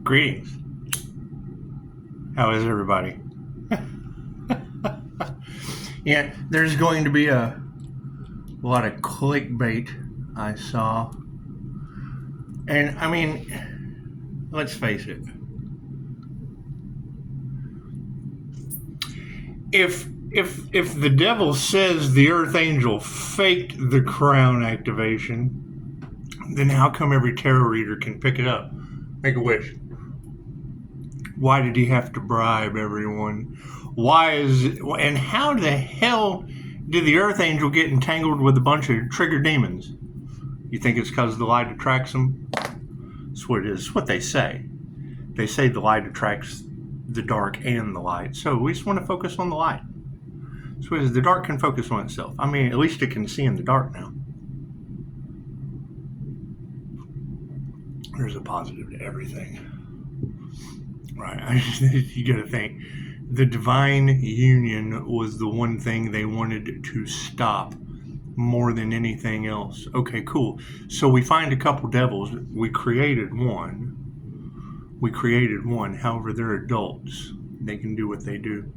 Greetings. How is everybody? Yeah, there's going to be a lot of clickbait I saw. And I mean, let's face it. If the devil says the Earth Angel faked the crown activation, then how come every tarot reader can pick it up? Make a wish. Why did he have to bribe everyone? And how the hell did the Earth Angel get entangled with a bunch of trigger demons? You think it's because the light attracts them? That's what it is. It's what they say. They say the light attracts the dark and the light. So we just want to focus on the light. So the dark can focus on itself. I mean, at least it can see in the dark now. There's a positive to everything. Right. You got to think. The divine union was the one thing they wanted to stop more than anything else. Okay, cool. So we find a couple devils. We created one. However, they're adults. They can do what they do.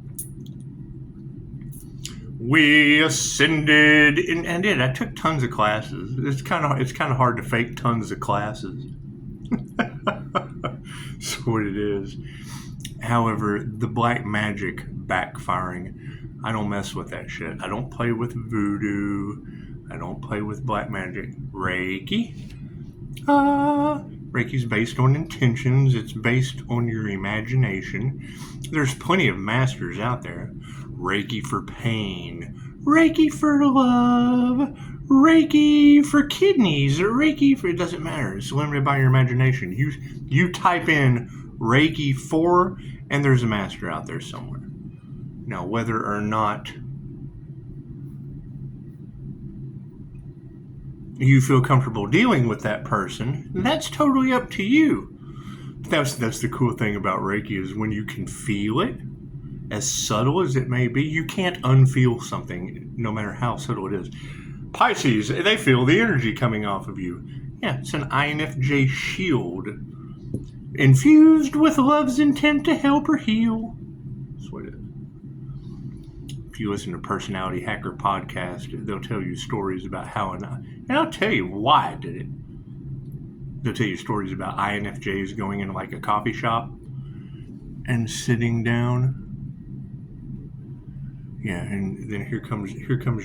We ascended, and I took tons of classes. It's kind of hard to fake tons of classes. That's what it is. However, the black magic backfiring, I don't mess with that shit. I don't play with voodoo. I don't play with black magic. Reiki. Reiki's based on intentions. It's based on your imagination. There's plenty of masters out there. Reiki for pain. Reiki for love. Reiki for kidneys. Reiki for... It doesn't matter. It's limited by your imagination. You type in Reiki 4 and there's a master out there somewhere. Now, whether or not you feel comfortable dealing with that person, that's totally up to you. That's the cool thing about Reiki is when you can feel it, as subtle as it may be, you can't unfeel something no matter how subtle it is. Pisces, they feel the energy coming off of you. Yeah, it's an INFJ shield. Infused with love's intent to help or heal. That's what it is. If you listen to Personality Hacker Podcast, they'll tell you stories about how, and I'll tell you why I did it. They'll tell you stories about INFJs going into like a coffee shop and sitting down. Yeah, and then here comes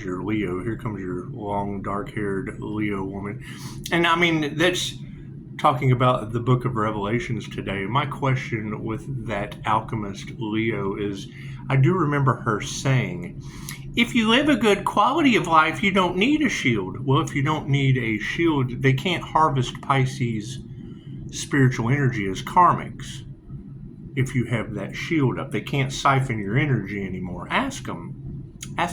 your Leo. Here comes your long, dark-haired Leo woman. And I mean, that's talking about the book of Revelations today. My question with that alchemist Leo is, I do remember her saying, if you live a good quality of life, you don't need a shield. Well, if you don't need a shield, they can't harvest Pisces spiritual energy as karmics. If you have that shield up, they can't siphon your energy anymore. Ask them how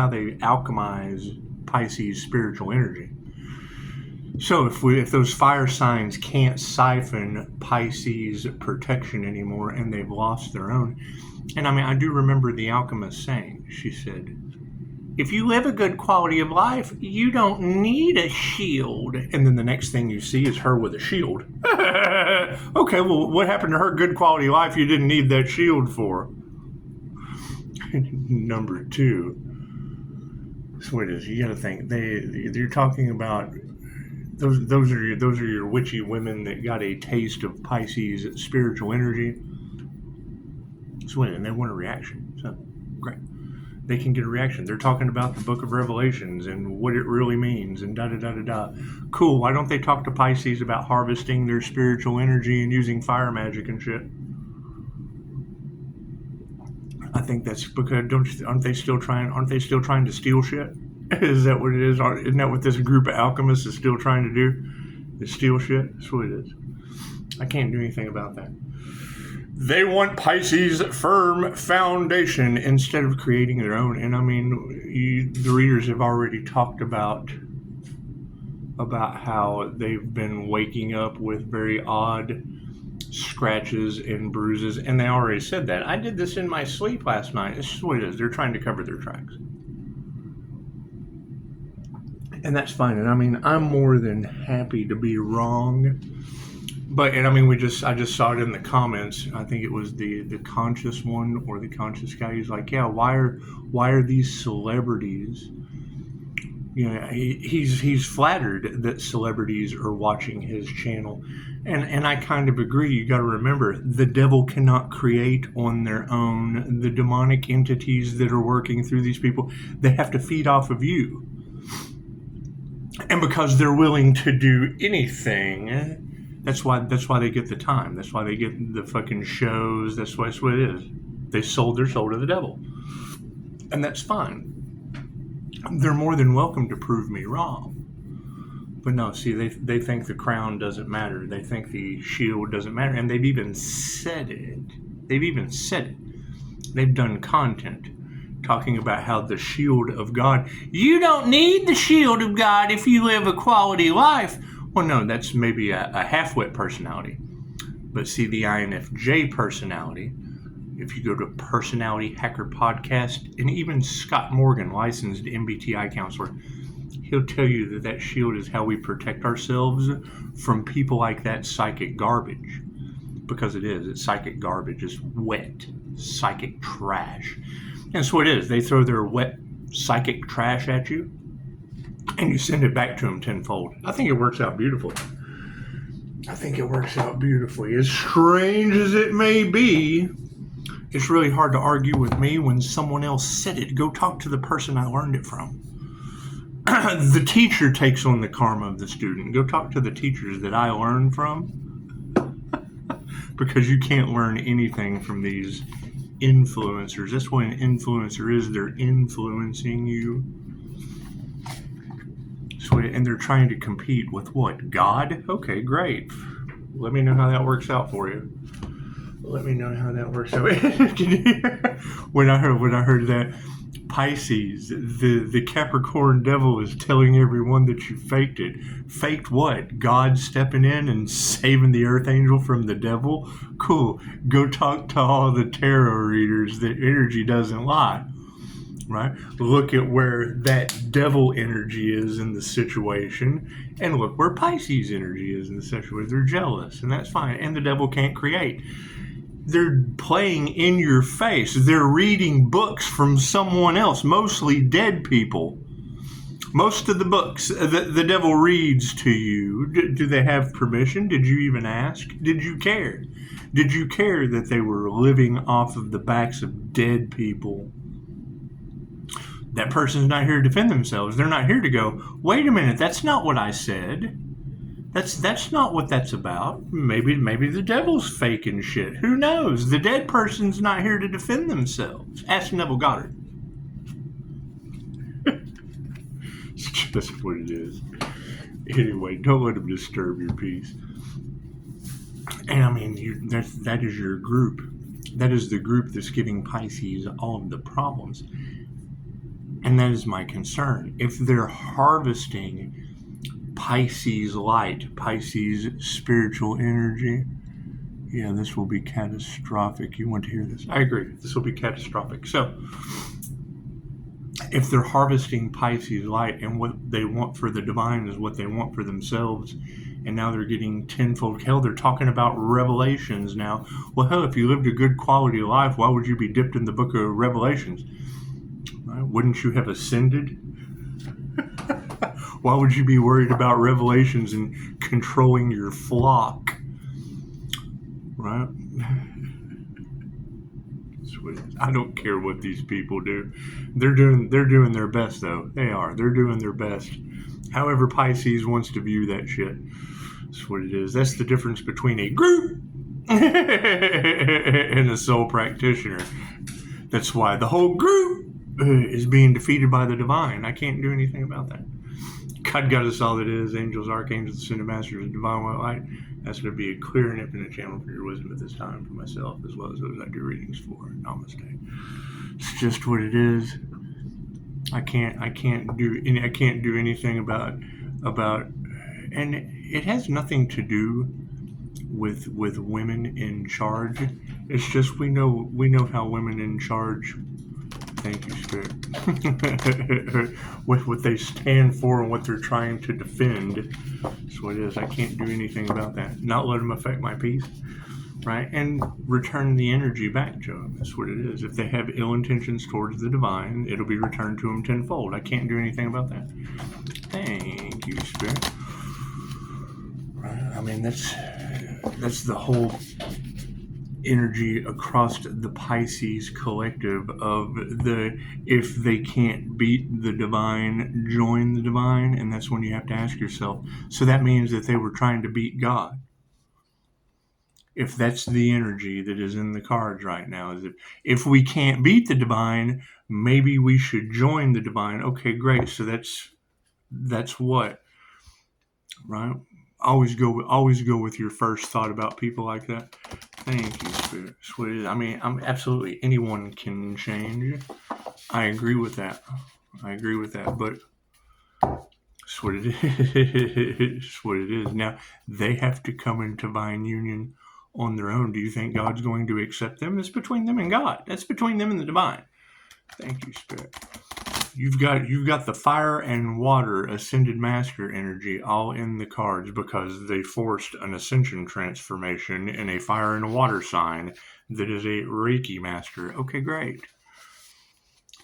they alchemize Pisces spiritual energy. So if those fire signs can't siphon Pisces protection anymore and they've lost their own, and I mean, I do remember the alchemist saying, she said, if you live a good quality of life, you don't need a shield. And then the next thing you see is her with a shield. Okay, well, what happened to her good quality of life you didn't need that shield for? Number 2. That's what it is. You got to think. They're talking about those are your witchy women that got a taste of Pisces spiritual energy. So and they want a reaction. So great. They can get a reaction. They're talking about the book of Revelations and what it really means and da-da-da-da-da. Cool. Why don't they talk to Pisces about harvesting their spiritual energy and using fire magic and shit? I think that's because aren't they still trying to steal shit? Is that what it is? Isn't that what this group of alchemists is still trying to do? Is steal shit? That's what it is. I can't do anything about that. They want Pisces' firm foundation instead of creating their own. And I mean, the readers have already talked about how they've been waking up with very odd scratches and bruises. And they already said that. I did this in my sleep last night. This is what it is. They're trying to cover their tracks. And that's fine. And I mean, I'm more than happy to be wrong. But, and I mean, I just saw it in the comments. I think it was the conscious one or the conscious guy. He's like, yeah, why are these celebrities, he's flattered that celebrities are watching his channel. And I kind of agree. You got to remember, the devil cannot create on their own. The demonic entities that are working through these people, they have to feed off of you. And because they're willing to do anything, that's why they get the time. That's why they get the fucking shows. That's what it is. They sold their soul to the devil. And that's fine. They're more than welcome to prove me wrong. But no, see, they think the crown doesn't matter. They think the shield doesn't matter. And they've even said it. They've done content talking about how the shield of God, you don't need the shield of God if you live a quality life. Well, no, that's maybe a half-wit personality. But see, the INFJ personality, if you go to Personality Hacker Podcast, and even Scott Morgan, licensed MBTI counselor, he'll tell you that shield is how we protect ourselves from people like that psychic garbage. Because it's psychic garbage. It's wet, psychic trash. And that's what it is. They throw their wet psychic trash at you, and you send it back to them tenfold. I think it works out beautifully. As strange as it may be, it's really hard to argue with me when someone else said it. Go talk to the person I learned it from. The teacher takes on the karma of the student. Go talk to the teachers that I learned from. Because you can't learn anything from these influencers. That's what an influencer is. They're influencing you. And they're trying to compete with what? God? Okay, great. Let me know how that works out for you. When I heard that Pisces, the Capricorn devil is telling everyone that you faked it. Faked what? God stepping in and saving the Archangel from the devil? Cool. Go talk to all the tarot readers that energy doesn't lie. Right? Look at where that devil energy is in the situation, and look where Pisces energy is in the situation. They're jealous, and that's fine. And the devil can't create. They're playing in your face. They're reading books from someone else, mostly dead people. Most of the books the devil reads to you, do they have permission? Did you even ask? Did you care? Did you care that they were living off of the backs of dead people? That person's not here to defend themselves. They're not here to go, wait a minute, that's not what I said. That's not what that's about. Maybe the devil's faking shit. Who knows? The dead person's not here to defend themselves. Ask Neville Goddard. It's just what it is. Anyway, don't let them disturb your peace. And I mean, that is your group. That is the group that's giving Pisces all of the problems. And that is my concern. If they're harvesting Pisces light, Pisces spiritual energy, yeah, this will be catastrophic. You want to hear this? I agree. This will be catastrophic. So, if they're harvesting Pisces light and what they want for the divine is what they want for themselves, and now they're getting tenfold. Hell, they're talking about revelations now. Well, hell, if you lived a good quality of life, why would you be dipped in the book of Revelations? Right? Wouldn't you have ascended? Why would you be worried about revelations and controlling your flock? Right? I don't care what these people do. They're doing their best, though. They are. They're doing their best. However Pisces wants to view that shit. That's what it is. That's the difference between a group and a soul practitioner. That's why the whole group is being defeated by the divine. I can't do anything about that. God got us all that is. Angels, archangels, ascended masters, and divine white light. That's going to be a clear and infinite channel for your wisdom at this time for myself, as well as those I do readings for. Namaste. It's just what it is. I can't do anything about, and it has nothing to do with women in charge. It's just we know how women in charge Thank you, Spirit. What they stand for and what they're trying to defend. That's what it is. I can't do anything about that. Not let them affect my peace. Right? And return the energy back to them. That's what it is. If they have ill intentions towards the divine, it'll be returned to them tenfold. I can't do anything about that. Thank you, Spirit. Right? I mean, that's the whole energy across the Pisces collective of if they can't beat the divine, join the divine. And that's when you have to ask yourself, so that means that they were trying to beat God. If that's the energy that is in the cards right now, is if we can't beat the divine, maybe we should join the divine. Okay, great. So that's what, right? Always go with your first thought about people like that. Thank you, Spirit. Sweet. I mean, I'm absolutely, anyone can change. I agree with that. But it's what it is. It's what it is. Now they have to come in divine union on their own. Do you think God's going to accept them? It's between them and God. That's between them and the divine. Thank you, Spirit. You've got the fire and water ascended master energy all in the cards because they forced an ascension transformation in a fire and a water sign that is a Reiki master. Okay, great.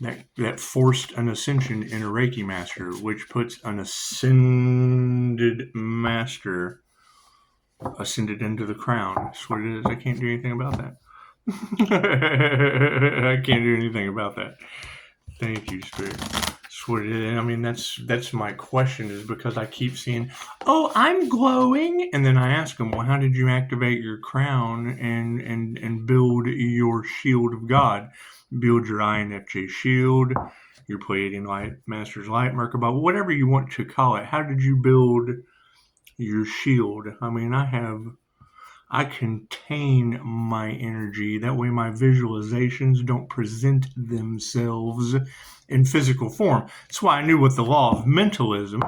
That forced an ascension in a Reiki master, which puts an ascended master ascended into the crown. That's what it is. I can't do anything about that. I can't do anything about that. Thank you, Spirit. That's what it is. I mean, that's my question, is because I keep seeing, oh, I'm glowing, and then I ask them, well, how did you activate your crown and build your shield of God? Build your INFJ shield, your Pleiadian light, Master's light, Merkaba, whatever you want to call it. How did you build your shield? I mean, I contain my energy. That way my visualizations don't present themselves in physical form. That's why I knew what the law of mentalism,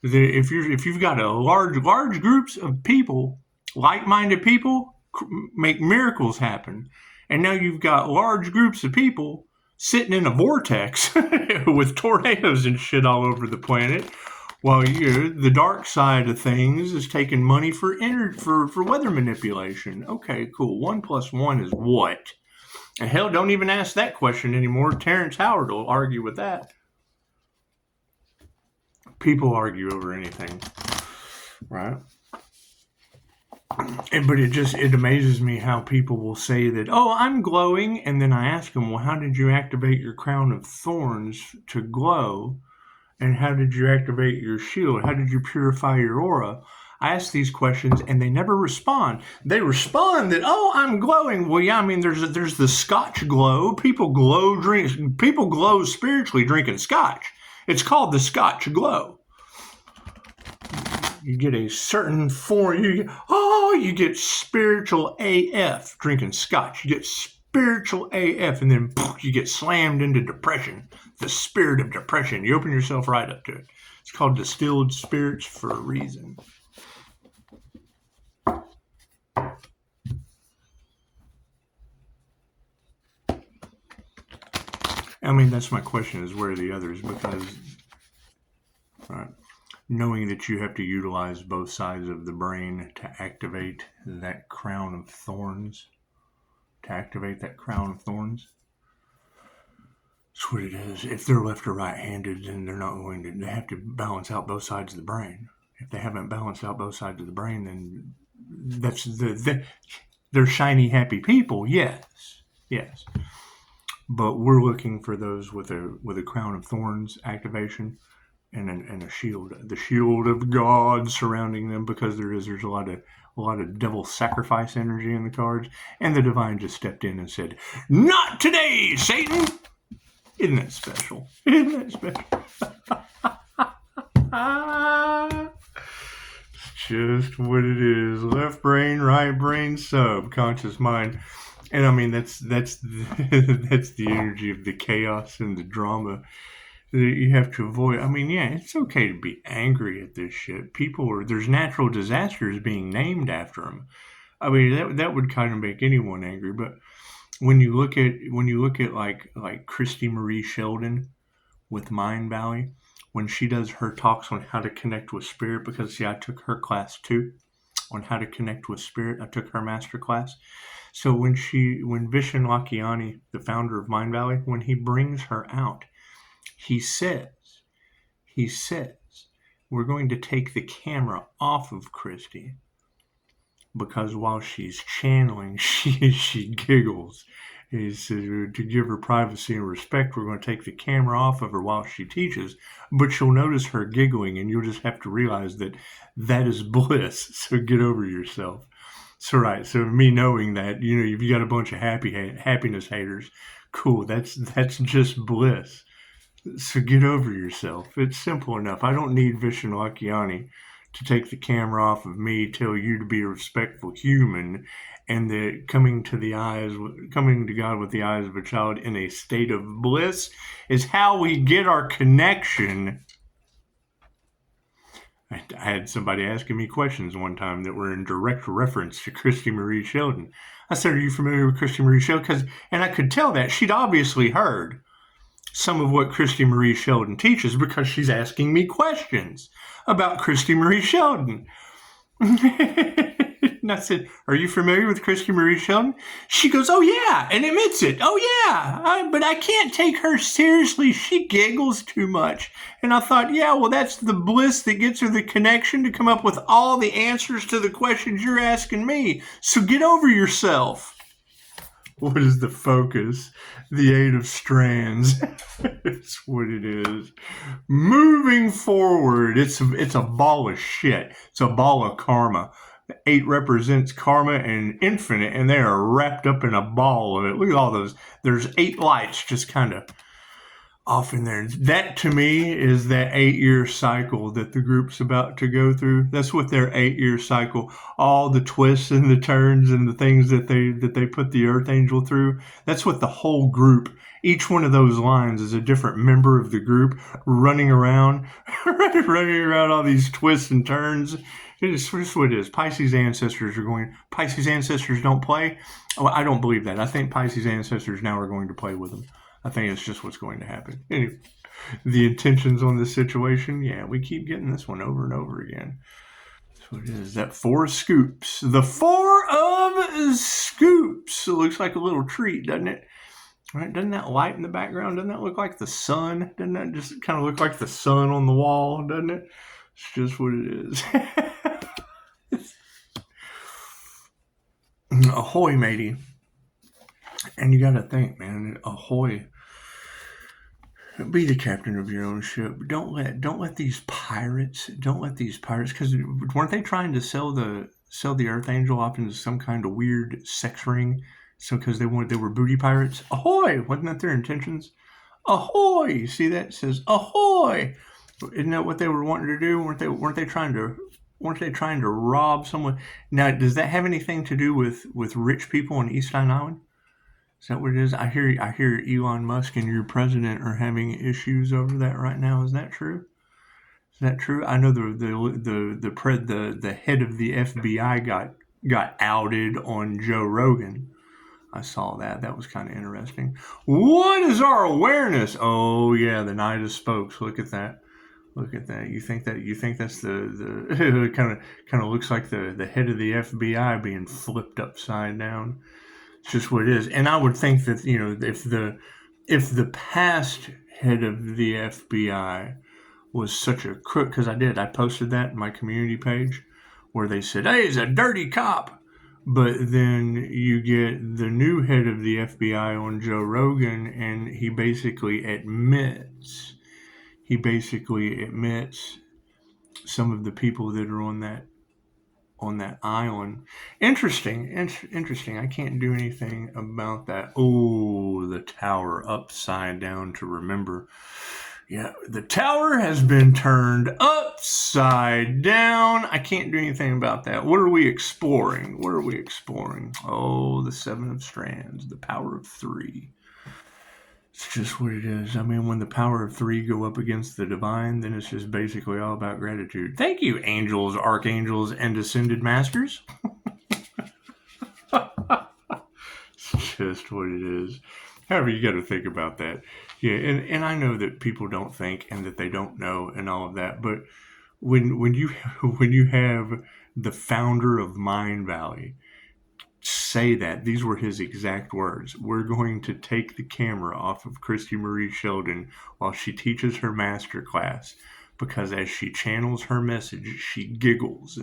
if you've got a large groups of people, like-minded people, make miracles happen. And now you've got large groups of people sitting in a vortex with tornadoes and shit all over the planet. Well, the dark side of things is taking money for weather manipulation. Okay, cool. 1 + 1 is what? And hell, don't even ask that question anymore. Terrence Howard will argue with that. People argue over anything, right? But it amazes me how people will say that, oh, I'm glowing, and then I ask them, well, how did you activate your crown of thorns to glow? And how did you activate your shield? How did you purify your aura? I ask these questions and they never respond. They respond that, oh, I'm glowing. Well, yeah, I mean, there's the Scotch glow. People glow spiritually drinking Scotch. It's called the Scotch glow. You get a certain form. You get spiritual AF drinking Scotch. You get spiritual AF, and then you get slammed into depression. The spirit of depression. You open yourself right up to it. It's called distilled spirits for a reason. I mean, that's my question, is where are the others? Because knowing that you have to utilize both sides of the brain to activate that crown of thorns. That's what it is. If they're left or right-handed, then they're not going to. They have to balance out both sides of the brain. If they haven't balanced out both sides of the brain, then they're shiny, happy people. Yes. But we're looking for those with a crown of thorns activation and a shield, the shield of God surrounding them, because there's a lot of devil sacrifice energy in the cards, and the divine just stepped in and said, "Not today, Satan." Isn't that special? It's just what it is. Left brain, right brain, subconscious mind. And I mean, that's the energy of the chaos and the drama that you have to avoid. I mean, yeah, it's okay to be angry at this shit. There's natural disasters being named after them. I mean, that would kind of make anyone angry, but when you look at like Christy Marie Sheldon with Mind Valley, when she does her talks on how to connect with spirit, because see, I took her class too on how to connect with spirit. I took her master class. So when Vishen Lakhiani, the founder of Mind Valley, when he brings her out, he says, we're going to take the camera off of Christy because while she's channeling, she giggles. He says, to give her privacy and respect, we're going to take the camera off of her while she teaches, but you'll notice her giggling, and you'll just have to realize that that is bliss. So get over yourself. So right, so me knowing that, if you got a bunch of happiness haters, cool, that's just bliss. So get over yourself. It's simple enough. I don't need Vishen Lakhiani to take the camera off of me, tell you to be a respectful human, and that coming to God with the eyes of a child in a state of bliss is how we get our connection. I had somebody asking me questions one time that were in direct reference to Christy Marie Sheldon. I said, are you familiar with Christy Marie Sheldon? And I could tell that she'd obviously heard some of what Christy Marie Sheldon teaches because she's asking me questions about Christy Marie Sheldon. And I said, are you familiar with Christy Marie Sheldon? She goes, oh yeah, and admits it. Oh yeah, but I can't take her seriously. She giggles too much. And I thought, yeah, well, that's the bliss that gets her the connection to come up with all the answers to the questions you're asking me. So get over yourself. What is the focus? The 8 of Strands. It's what it is. Moving forward, it's a ball of shit. It's a ball of karma. 8 represents karma and infinite, and they are wrapped up in a ball of it. Look at all those. There's 8 lights just kind of off in there. That to me is that 8-year cycle that the group's about to go through. That's what their 8-year cycle, all the twists and the turns and the things that they put the Archangel through. That's what the whole group, each one of those lines is a different member of the group running around all these twists and turns. It's what it is. Pisces ancestors don't play. Oh, I don't believe that. I think Pisces ancestors now are going to play with them. I think it's just what's going to happen. Anyway, the intentions on this situation, yeah, we keep getting this one over and over again. That's what it is. That 4 of Scoops. The 4 of Scoops. It looks like a little treat, doesn't it? Right? Doesn't that light in the background, doesn't that look like the sun? Doesn't that just kind of look like the sun on the wall, doesn't it? It's just what it is. Ahoy, matey. And you got to think, man, ahoy. Be the captain of your own ship. Don't let these pirates, because weren't they trying to sell the Archangel off into some kind of weird sex ring? So because they were booty pirates. Ahoy! Wasn't that their intentions? Ahoy! You see that? It says ahoy. Isn't that what they were wanting to do? Weren't they trying to rob someone? Now, does that have anything to do with rich people on East Island? Is that what it is? I hear Elon Musk and your president are having issues over that right now. Is that true? Is that true? I know the head of the FBI got outed on Joe Rogan. I saw that. That was kind of interesting. What is our awareness? Oh yeah, the Knight of Spokes. Look at that. Look at that. You think that's the kind of looks like the head of the FBI being flipped upside down. It's just what it is. And I would think that, if the past head of the FBI was such a crook, because I posted that in my community page where they said, hey, he's a dirty cop. But then you get the new head of the FBI on Joe Rogan, and he basically admits some of the people that are on that island. Interesting. I can't do anything about that. Oh, the tower upside down to remember. Yeah, the tower has been turned upside down. I can't do anything about that. What are we exploring? Oh, the 7 of Strands, the power of 3. It's just what it is. I mean, when the power of 3 go up against the divine, then it's just basically all about gratitude. Thank you, angels, archangels, and ascended masters. It's just what it is. However, you got to think about that. Yeah, and I know that people don't think and that they don't know and all of that, but when you when you have the founder of Mind Valley say that, these were his exact words: we're going to take the camera off of Christy Marie Sheldon while she teaches her master class, because as she channels her message, she giggles.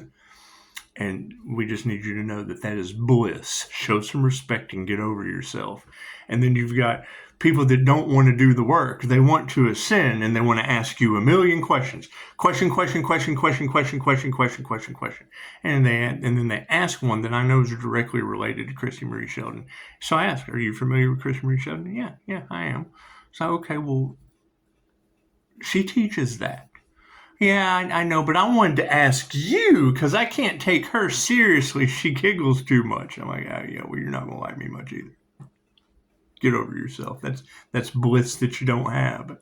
And we just need you to know that that is bliss. Show some respect and get over yourself. And then you've got people that don't want to do the work. They want to ascend, and they want to ask you a million questions. Question. And then they ask one that I know is directly related to Christy Marie Sheldon. So I ask, are you familiar with Christy Marie Sheldon? Yeah, I am. So, okay, well, she teaches that. Yeah, I know, but I wanted to ask you because I can't take her seriously. She giggles too much. I'm like, oh, yeah, well, you're not going to like me much either. Get over yourself. That's bliss that you don't have.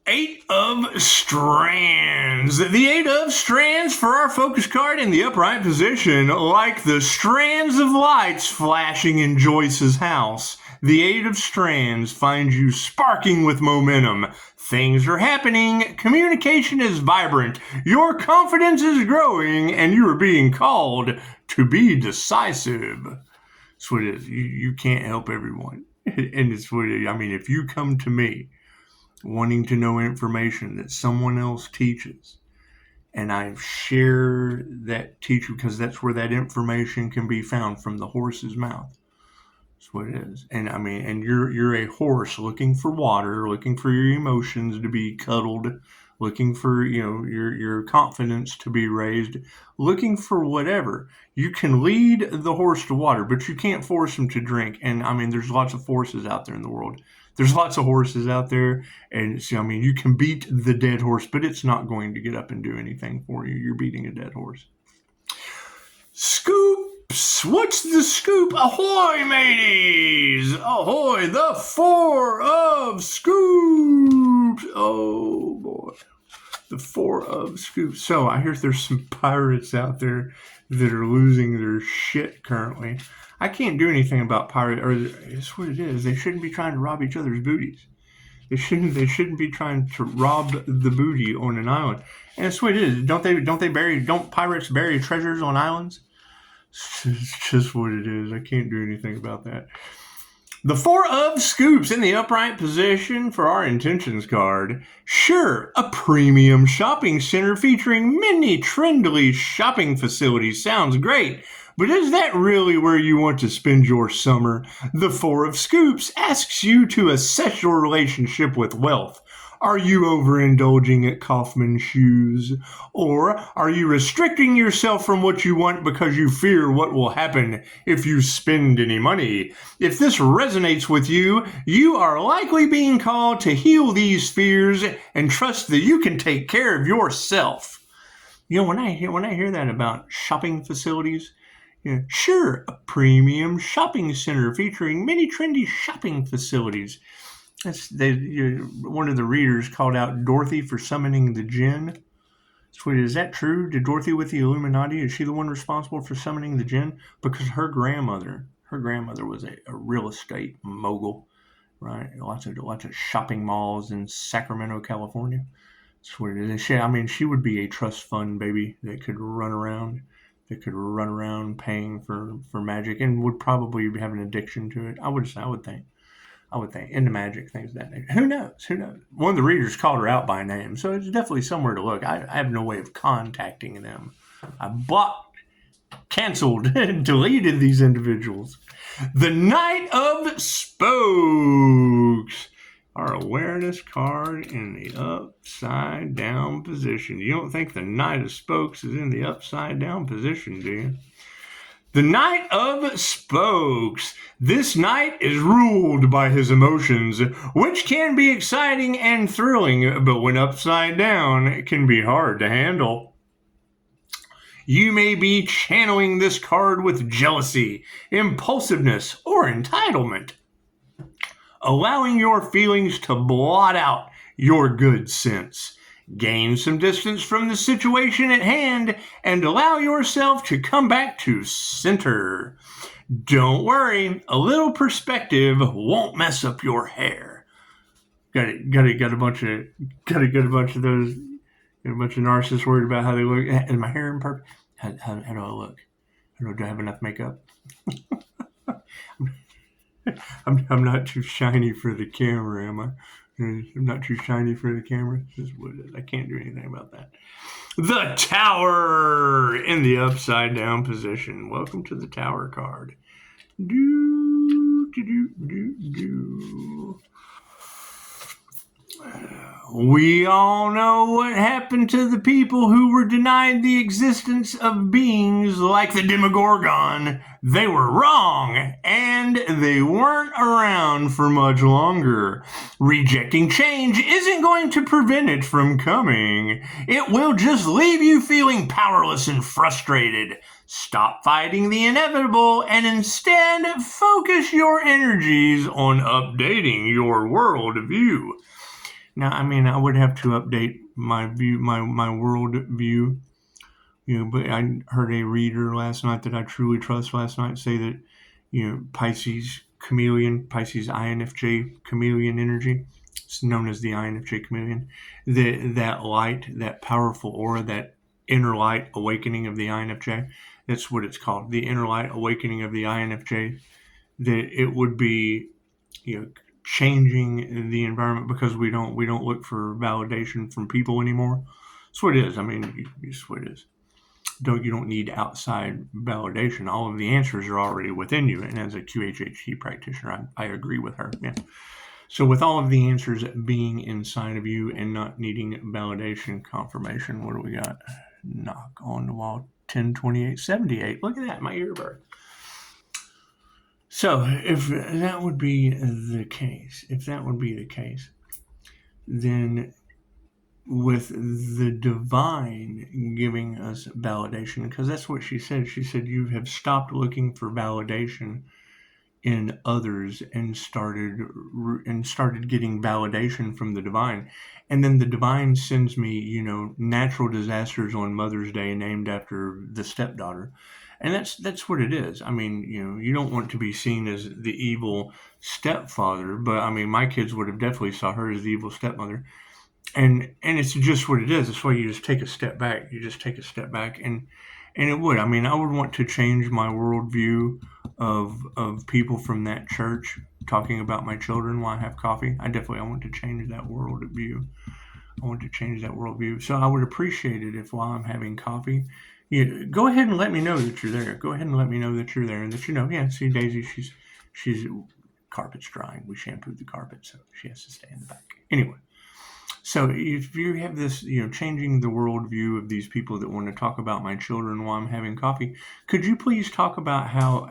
8 of Strands. The 8 of Strands for our focus card in the upright position, like the strands of lights flashing in Joyce's house. The 8 of Strands finds you sparking with momentum. Things are happening. Communication is vibrant. Your confidence is growing, and you are being called to be decisive. That's what it is. You can't help everyone. And it's what it is. I mean, if you come to me wanting to know information that someone else teaches, and I share that teaching because that's where that information can be found, from the horse's mouth. That's what it is. And I mean, and you're a horse looking for water, looking for your emotions to be cuddled, looking for, your confidence to be raised, looking for whatever. You can lead the horse to water, but you can't force him to drink. And I mean, there's lots of forces out there in the world. There's lots of horses out there, and so, I mean, you can beat the dead horse, but it's not going to get up and do anything for you. You're beating a dead horse. Scoops! What's the scoop? Ahoy, mateys! Ahoy, the 4 of Scoops! Oh, boy. The 4 of Scoops. So, I hear there's some pirates out there that are losing their shit currently. I can't do anything about pirate, or it's what it is. They shouldn't be trying to rob each other's booties. They shouldn't be trying to rob the booty on an island. And that's what it is. Don't pirates bury treasures on islands? It's just what it is. I can't do anything about that. The 4 of Scoops in the upright position for our intentions card. Sure, a premium shopping center featuring many trendy shopping facilities sounds great, but is that really where you want to spend your summer? The 4 of Scoops asks you to assess your relationship with wealth. Are you overindulging at Kaufman Shoes? Or are you restricting yourself from what you want because you fear what will happen if you spend any money? If this resonates with you, you are likely being called to heal these fears and trust that you can take care of yourself. When I hear that about shopping facilities, sure, a premium shopping center featuring many trendy shopping facilities. One of the readers called out Dorothy for summoning the djinn. Is that true? Did Dorothy with the Illuminati, is she the one responsible for summoning the djinn? Because her grandmother was a real estate mogul, right? Lots of shopping malls in Sacramento, California. That's what it is. She would be a trust fund baby that could run around paying for magic, and would probably have an addiction to it. I would think into magic, things of that nature. Who knows? One of the readers called her out by name, so it's definitely somewhere to look. I have no way of contacting them. I blocked, canceled, and deleted these individuals. The Knight of Spokes. Our awareness card in the upside down position. You don't think the Knight of Spokes is in the upside down position, do you? The Knight of Spokes. This knight is ruled by his emotions, which can be exciting and thrilling, but when upside down, it can be hard to handle. You may be channeling this card with jealousy, impulsiveness, or entitlement, allowing your feelings to blot out your good sense. Gain some distance from the situation at hand and allow yourself to come back to center. Don't worry, a little perspective won't mess up your hair. Got a bunch of those. Got a bunch of narcissists worried about how they look. Is my hair imperfect? How do I look? Do I have enough makeup? I'm not too shiny for the camera, am I? I'm not too shiny for the camera. This is what it is. I can't do anything about that. The Tower in the upside down position. Welcome to the Tower card. We all know what happened to the people who were denied the existence of beings like the demagorgon. They were wrong, and they weren't around for much longer. Rejecting change isn't going to prevent it from coming. It will just leave you feeling powerless and frustrated. Stop fighting the inevitable and instead focus your energies on updating your worldview. Now, I mean, I would have to update my view, my world view, but I heard a reader last night that I truly trust last night say that, Pisces INFJ chameleon energy, it's known as the INFJ chameleon, that light, that powerful aura, that inner light awakening of the INFJ, that's what it's called, the inner light awakening of the INFJ, that it would be, changing the environment because we don't look for validation from people anymore. That's what it is. I mean, it's what it is. You don't need outside validation. All of the answers are already within you. And as a QHHT practitioner, I agree with her. Yeah. So with all of the answers being inside of you and not needing validation confirmation, what do we got? Knock on the wall, 10/28/78. Look at that, my earbud. So if that would be the case, then with the divine giving us validation, because that's what she said. She said you have stopped looking for validation in others and started getting validation from the divine. And then the divine sends me, natural disasters on Mother's Day named after the stepdaughter. And that's what it is. I mean, you don't want to be seen as the evil stepfather, but I mean, my kids would have definitely saw her as the evil stepmother. And it's just what it is. That's why you just take a step back. And it would. I mean, I would want to change my worldview of people from that church talking about my children while I have coffee. I want to change that worldview. So I would appreciate it if while I'm having coffee, go ahead and let me know that you're there. And that see Daisy, she's carpet's drying. We shampooed the carpet, so she has to stay in the back. Anyway, so if you have this, changing the worldview of these people that want to talk about my children while I'm having coffee, could you please talk about how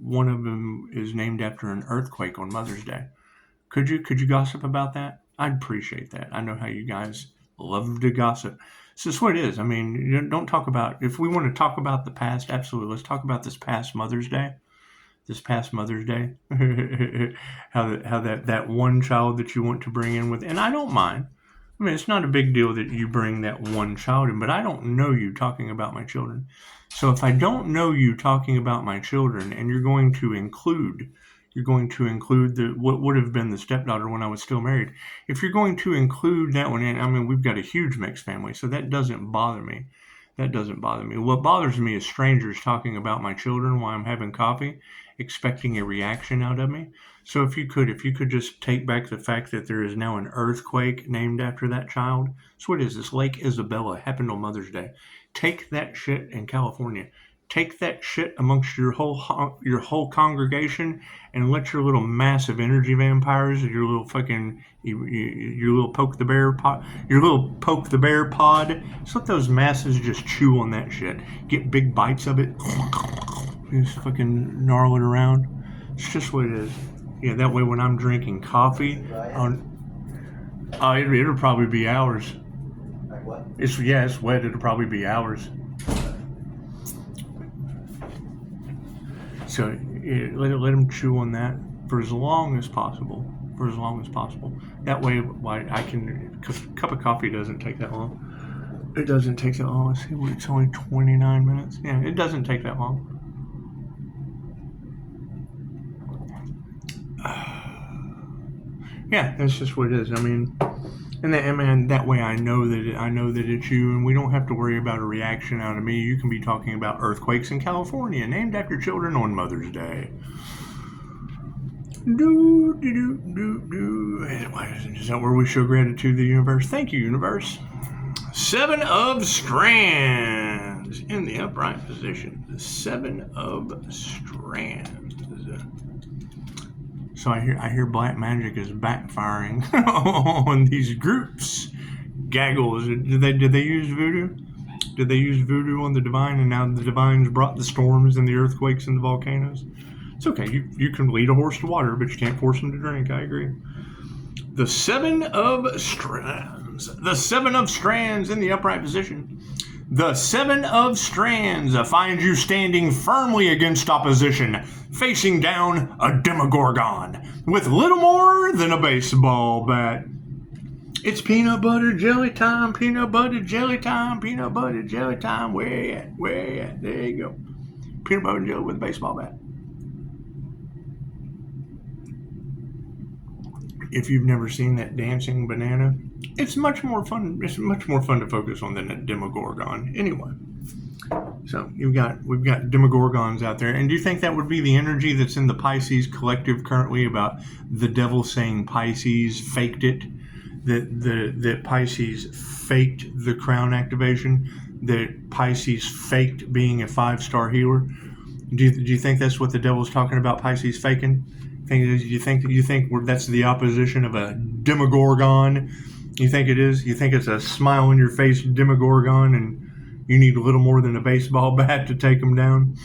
one of them is named after an earthquake on Mother's Day? Could you gossip about that? I'd appreciate that. I know how you guys love to gossip. So that's what it is. I mean, don't talk about, if we want to talk about the past, absolutely. Let's talk about this past Mother's Day. how that one child that you want to bring in with, and I don't mind. I mean, it's not a big deal that you bring that one child in, but I don't know you talking about my children. So if I don't know you talking about my children, and you're going to include what would have been the stepdaughter when I was still married. If you're going to include that one in, I mean, we've got a huge mixed family, so that doesn't bother me. What bothers me is strangers talking about my children while I'm having coffee, expecting a reaction out of me. So if you could just take back the fact that there is now an earthquake named after that child. So what is this? Lake Isabella happened on Mother's Day. Take that shit in California. Take that shit amongst your whole congregation and let your little massive energy vampires, your little poke the bear pod, just let those masses just chew on that shit. Get big bites of it. Just fucking gnarl it around. It's just what it is. Yeah, that way when I'm drinking coffee, it'll probably be hours. Like what? It's wet. It'll probably be hours. So let them chew on that for as long as possible. That way, because a cup of coffee doesn't take that long. It doesn't take that long. Let's see, it's only 29 minutes. Yeah, it doesn't take that long. Yeah, that's just what it is. I mean, and that way I know that it's you, and we don't have to worry about a reaction out of me. You can be talking about earthquakes in California, named after children on Mother's Day. Is that where we show gratitude to the universe? Thank you, universe. 7 of Strands in the upright position. The 7 of Strands. So I hear black magic is backfiring on these groups. Gaggles. Did they use voodoo? Did they use voodoo on the divine, and now the divines brought the storms and the earthquakes and the volcanoes? It's okay. You can lead a horse to water, but you can't force him to drink. I agree. The 7 of Strands. The 7 of Strands in the upright position. The 7 of Strands finds you standing firmly against opposition, facing down a demagorgon with little more than a baseball bat. It's peanut butter jelly time, peanut butter jelly time, peanut butter jelly time. Where you at? Where you at? There you go. Peanut butter jelly with a baseball bat. If you've never seen that dancing banana, it's much more fun. It's much more fun to focus on than a demagorgon. Anyway, so we've got demagorgons out there, and do you think that would be the energy that's in the Pisces collective currently about the devil saying Pisces faked it, that Pisces faked the crown activation, that Pisces faked being a 5-star healer? Do you think that's what the devil's talking about? Pisces faking? Do you think that's the opposition of a demagorgon? You think it is? You think it's a smile on your face demagorgon, and you need a little more than a baseball bat to take them down?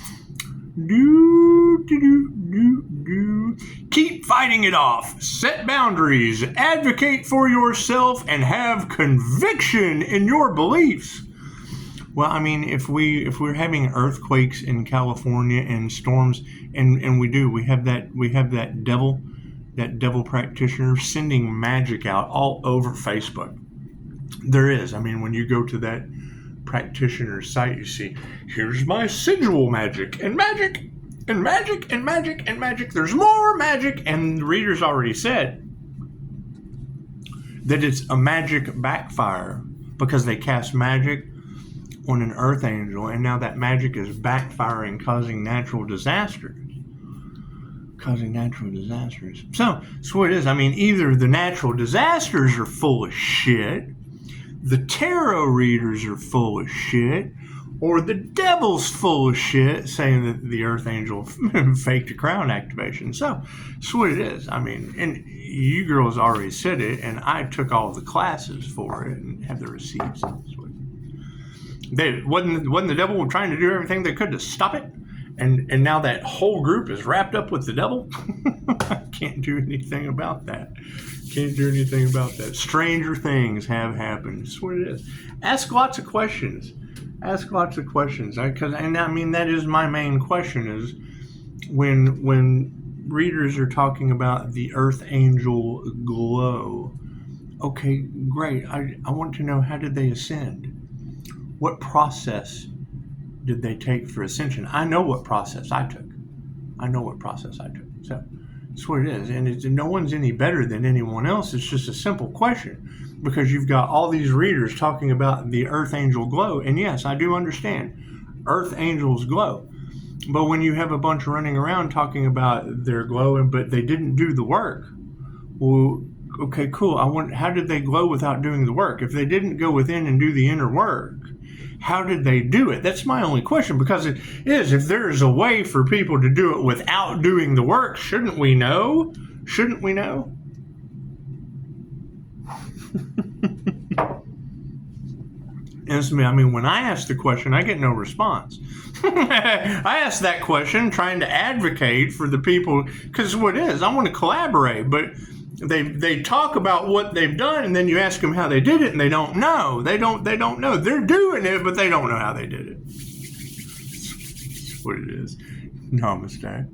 Keep fighting it off. Set boundaries. Advocate for yourself, and have conviction in your beliefs. Well, I mean, if we're having earthquakes in California and storms, and we have that devil practitioner sending magic out all over Facebook. There is. I mean, when you go to that practitioner's site, you see, here's my sigil magic and magic and magic and magic and magic. There's more magic, and the readers already said that it's a magic backfire because they cast magic on an earth angel, and now that magic is backfiring, causing natural disasters. So what it is. I mean, either the natural disasters are full of shit, the tarot readers are full of shit, or the devil's full of shit saying that the earth angel faked a crown activation. So that's what it is. I mean, and you girls already said it, and I took all the classes for it and have the receipts. Wasn't the devil trying to do everything they could to stop it? And now that whole group is wrapped up with the devil? I can't do anything about that. Stranger things have happened. That's what it is. Ask lots of questions. That is my main question, is when readers are talking about the earth angel glow. Okay, great. I want to know, how did they ascend? What process did they take for ascension? I know what process I took. So that's what it is. And no one's any better than anyone else. It's just a simple question, because you've got all these readers talking about the earth angel glow. And yes, I do understand earth angels glow. But when you have a bunch running around talking about their glow, but they didn't do the work, well, okay, cool. How did they glow without doing the work? If they didn't go within and do the inner work, how did they do it? That's my only question, because it is, if there is a way for people to do it without doing the work, shouldn't we know? I mean, when I ask the question, I get no response. I ask that question trying to advocate for the people, because what it is, I want to collaborate, but they talk about what they've done, and then you ask them how they did it, and they don't know. They don't know. They're doing it, but they don't know how they did it. That's what it is. Namaste.